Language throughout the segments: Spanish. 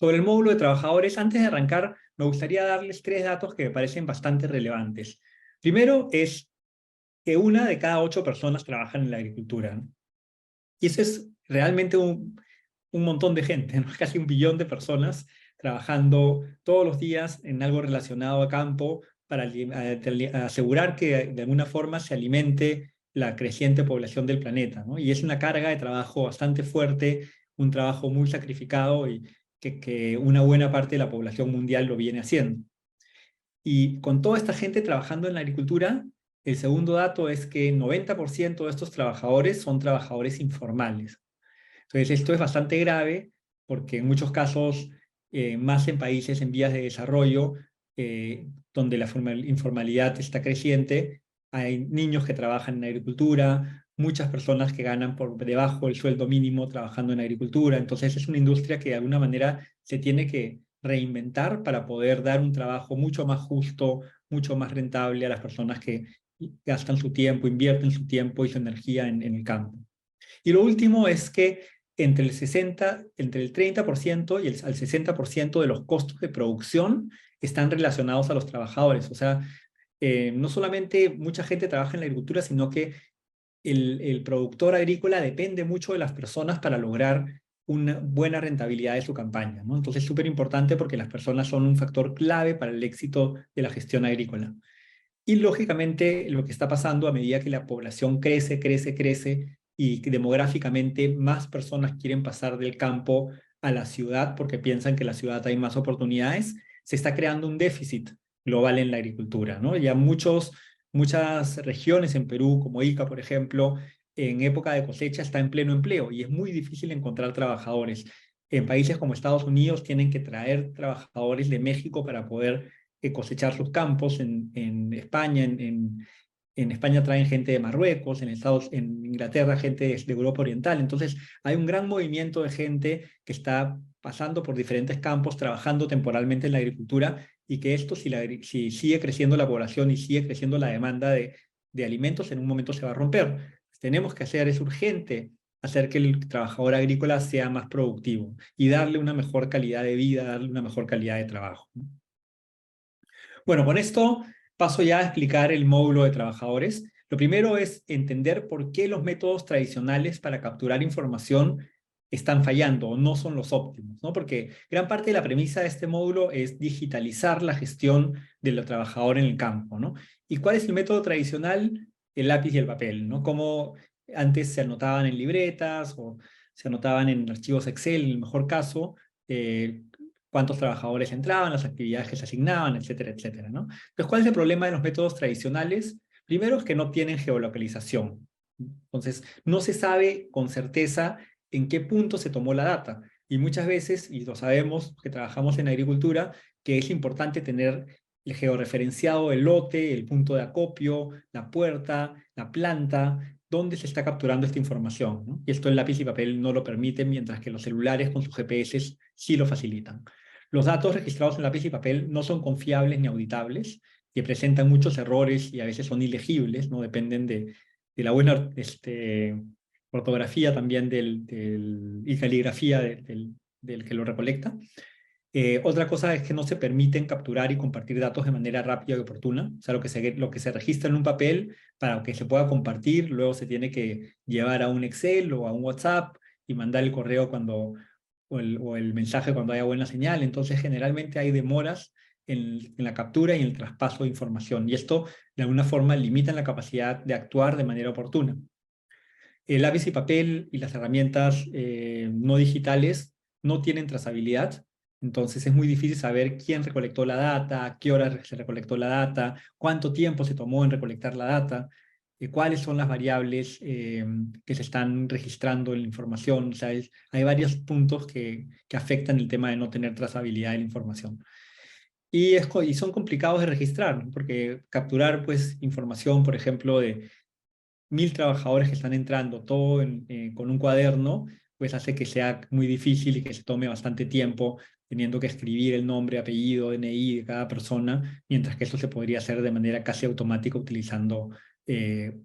Sobre el módulo de trabajadores, antes de arrancar, me gustaría darles 3 datos que me parecen bastante relevantes. Primero es que 1 de cada 8 personas trabajan en la agricultura, ¿no? Y eso es realmente un montón de gente, ¿no? Casi 1 billón de personas trabajando todos los días en algo relacionado a campo para asegurar que de alguna forma se alimente la creciente población del planeta, ¿no? Y es una carga de trabajo bastante fuerte, un trabajo muy sacrificado y que una buena parte de la población mundial lo viene haciendo. Y con toda esta gente trabajando en la agricultura, el segundo dato es que el 90% de estos trabajadores son trabajadores informales. Entonces, esto es bastante grave porque en muchos casos, más en países en vías de desarrollo, donde la informalidad está creciente, hay niños que trabajan en agricultura, muchas personas que ganan por debajo del sueldo mínimo trabajando en agricultura. Entonces, es una industria que de alguna manera se tiene que reinventar para poder dar un trabajo mucho más justo, mucho más rentable a las personas que gastan su tiempo, invierten su tiempo y su energía en el campo. Y lo último es que entre el 30% y al 60% de los costos de producción están relacionados a los trabajadores. O sea, no solamente mucha gente trabaja en la agricultura, sino que el productor agrícola depende mucho de las personas para lograr una buena rentabilidad de su campaña, ¿no? Entonces es súper importante porque las personas son un factor clave para el éxito de la gestión agrícola. Y lógicamente lo que está pasando a medida que la población crece, crece, crece y que demográficamente más personas quieren pasar del campo a la ciudad porque piensan que en la ciudad hay más oportunidades, se está creando un déficit global en la agricultura, ¿no? Ya muchas regiones en Perú, como Ica, por ejemplo, en época de cosecha está en pleno empleo y es muy difícil encontrar trabajadores. En países como Estados Unidos tienen que traer trabajadores de México para poder cosechar sus campos. En España, en España traen gente de Marruecos, en Inglaterra gente de Europa Oriental. Entonces hay un gran movimiento de gente que está pasando por diferentes campos, trabajando temporalmente en la agricultura y que esto, si sigue creciendo la población y sigue creciendo la demanda de alimentos, en un momento se va a romper. Tenemos que hacer, es urgente hacer que el trabajador agrícola sea más productivo y darle una mejor calidad de vida, darle una mejor calidad de trabajo. Bueno, con esto paso ya a explicar el módulo de trabajadores. Lo primero es entender por qué los métodos tradicionales para capturar información están fallando o no son los óptimos, ¿no? Porque gran parte de la premisa de este módulo es digitalizar la gestión del trabajador en el campo, ¿no? ¿Y cuál es el método tradicional? El lápiz y el papel, ¿no? Como antes se anotaban en libretas o se anotaban en archivos Excel, en el mejor caso, cuántos trabajadores entraban, las actividades que se asignaban, etcétera, etcétera, ¿no? Entonces, ¿cuál es el problema de los métodos tradicionales? Primero es que no tienen geolocalización. Entonces, no se sabe con certeza en qué punto se tomó la data. Y muchas veces, y lo sabemos que trabajamos en agricultura, que es importante tener el georreferenciado el lote, el punto de acopio, la puerta, la planta, dónde se está capturando esta información, ¿no? Y esto el lápiz y papel no lo permiten, mientras que los celulares con sus GPS sí lo facilitan. Los datos registrados en lápiz y papel no son confiables ni auditables, que presentan muchos errores y a veces son ilegibles, ¿no? Dependen de la buena ortografía también y caligrafía del que lo recolecta. Otra cosa es que no se permiten capturar y compartir datos de manera rápida y oportuna. O sea, lo que se registra en un papel para que se pueda compartir, luego se tiene que llevar a un Excel o a un WhatsApp y mandar el correo o el mensaje cuando haya buena señal. Entonces, generalmente hay demoras en la captura y en el traspaso de información. Y esto, de alguna forma, limita la capacidad de actuar de manera oportuna. El lápiz y papel y las herramientas no digitales no tienen trazabilidad, entonces es muy difícil saber quién recolectó la data, a qué hora se recolectó la data, cuánto tiempo se tomó en recolectar la data, cuáles son las variables que se están registrando en la información. O sea, hay varios puntos que afectan el tema de no tener trazabilidad de la información. Y son complicados de registrar, ¿no? Porque capturar pues, información, por ejemplo, de 1.000 trabajadores que están entrando, todo con un cuaderno, pues hace que sea muy difícil y que se tome bastante tiempo teniendo que escribir el nombre, apellido, DNI de cada persona, mientras que esto se podría hacer de manera casi automática utilizando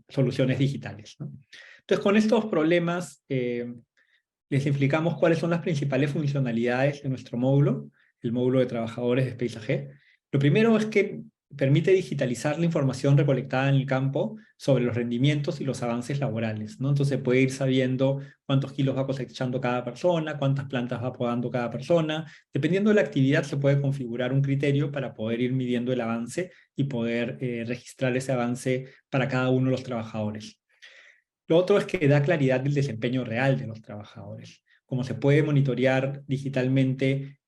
soluciones digitales, ¿no? Entonces, con estos problemas les explicamos cuáles son las principales funcionalidades de nuestro módulo, el módulo de trabajadores de Space AG. Lo primero es que permite digitalizar la información recolectada en el campo sobre los rendimientos y los avances laborales, ¿no? Entonces puede ir sabiendo cuántos kilos va cosechando cada persona, cuántas plantas va podando cada persona. Dependiendo de la actividad se puede configurar un criterio para poder ir midiendo el avance y poder registrar ese avance para cada uno de los trabajadores. Lo otro es que da claridad del desempeño real de los trabajadores. Como se puede monitorear digitalmente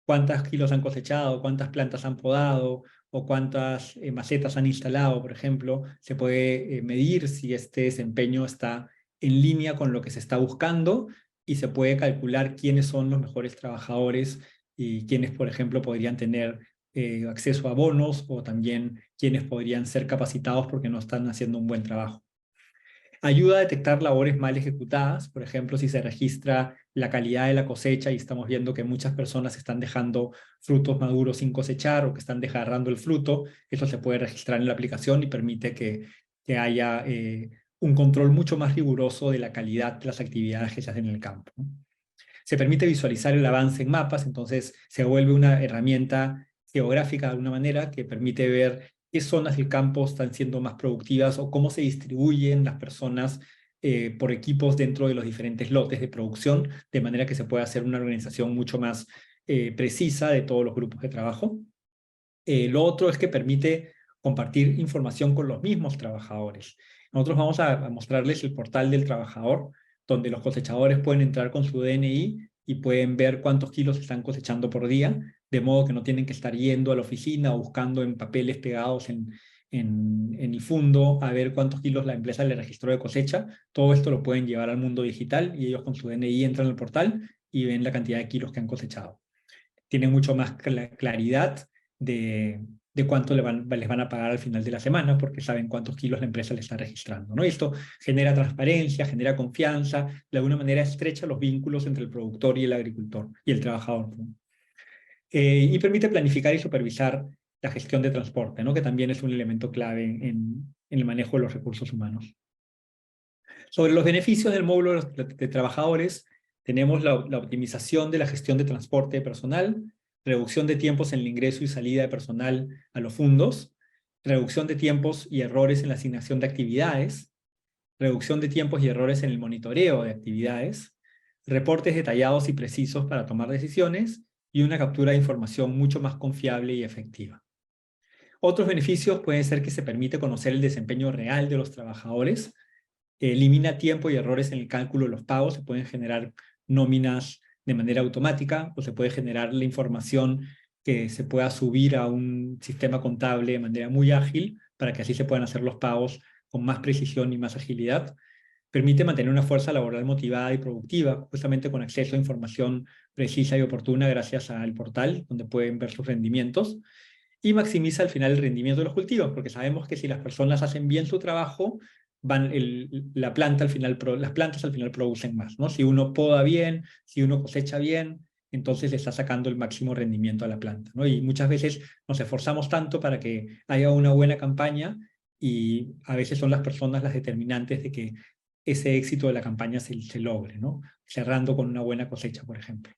cuántos kilos han cosechado, cuántas plantas han podado o cuántas macetas han instalado, por ejemplo, se puede medir si este desempeño está en línea con lo que se está buscando y se puede calcular quiénes son los mejores trabajadores y quiénes, por ejemplo, podrían tener acceso a bonos o también quiénes podrían ser capacitados porque no están haciendo un buen trabajo. Ayuda a detectar labores mal ejecutadas, por ejemplo, si se registra la calidad de la cosecha y estamos viendo que muchas personas están dejando frutos maduros sin cosechar o que están desgarrando el fruto, eso se puede registrar en la aplicación y permite que haya un control mucho más riguroso de la calidad de las actividades que se hacen en el campo, ¿no? Se permite visualizar el avance en mapas, entonces se vuelve una herramienta geográfica de alguna manera que permite ver qué zonas del campo están siendo más productivas o cómo se distribuyen las personas por equipos dentro de los diferentes lotes de producción, de manera que se pueda hacer una organización mucho más precisa de todos los grupos de trabajo. Lo otro es que permite compartir información con los mismos trabajadores. Nosotros vamos a mostrarles el portal del trabajador, donde los cosechadores pueden entrar con su DNI y pueden ver cuántos kilos están cosechando por día, de modo que no tienen que estar yendo a la oficina o buscando en papeles pegados en Ifundo a ver cuántos kilos la empresa le registró de cosecha. Todo esto lo pueden llevar al mundo digital y ellos con su DNI entran al portal y ven la cantidad de kilos que han cosechado. Tienen mucho más claridad de cuánto les van a pagar al final de la semana, porque saben cuántos kilos la empresa le está registrando, ¿no? Y esto genera transparencia, genera confianza, de alguna manera estrecha los vínculos entre el productor y el agricultor, y el trabajador. Y permite planificar y supervisar la gestión de transporte, ¿no? Que también es un elemento clave en el manejo de los recursos humanos. Sobre los beneficios del módulo de trabajadores, tenemos la optimización de la gestión de transporte de personal, reducción de tiempos en el ingreso y salida de personal a los fondos, reducción de tiempos y errores en la asignación de actividades, reducción de tiempos y errores en el monitoreo de actividades, reportes detallados y precisos para tomar decisiones y una captura de información mucho más confiable y efectiva. Otros beneficios pueden ser que se permite conocer el desempeño real de los trabajadores, elimina tiempo y errores en el cálculo de los pagos, se pueden generar nóminas de manera automática o se puede generar la información que se pueda subir a un sistema contable de manera muy ágil para que así se puedan hacer los pagos con más precisión y más agilidad. Permite mantener una fuerza laboral motivada y productiva, justamente con acceso a información precisa y oportuna gracias al portal, donde pueden ver sus rendimientos. Y maximiza al final el rendimiento de los cultivos, porque sabemos que si las personas hacen bien su trabajo, las plantas al final producen más, ¿no? Si uno poda bien, si uno cosecha bien, entonces le está sacando el máximo rendimiento a la planta, ¿no? Y muchas veces nos esforzamos tanto para que haya una buena campaña y a veces son las personas las determinantes de que ese éxito de la campaña se logre, ¿no? Cerrando con una buena cosecha, por ejemplo.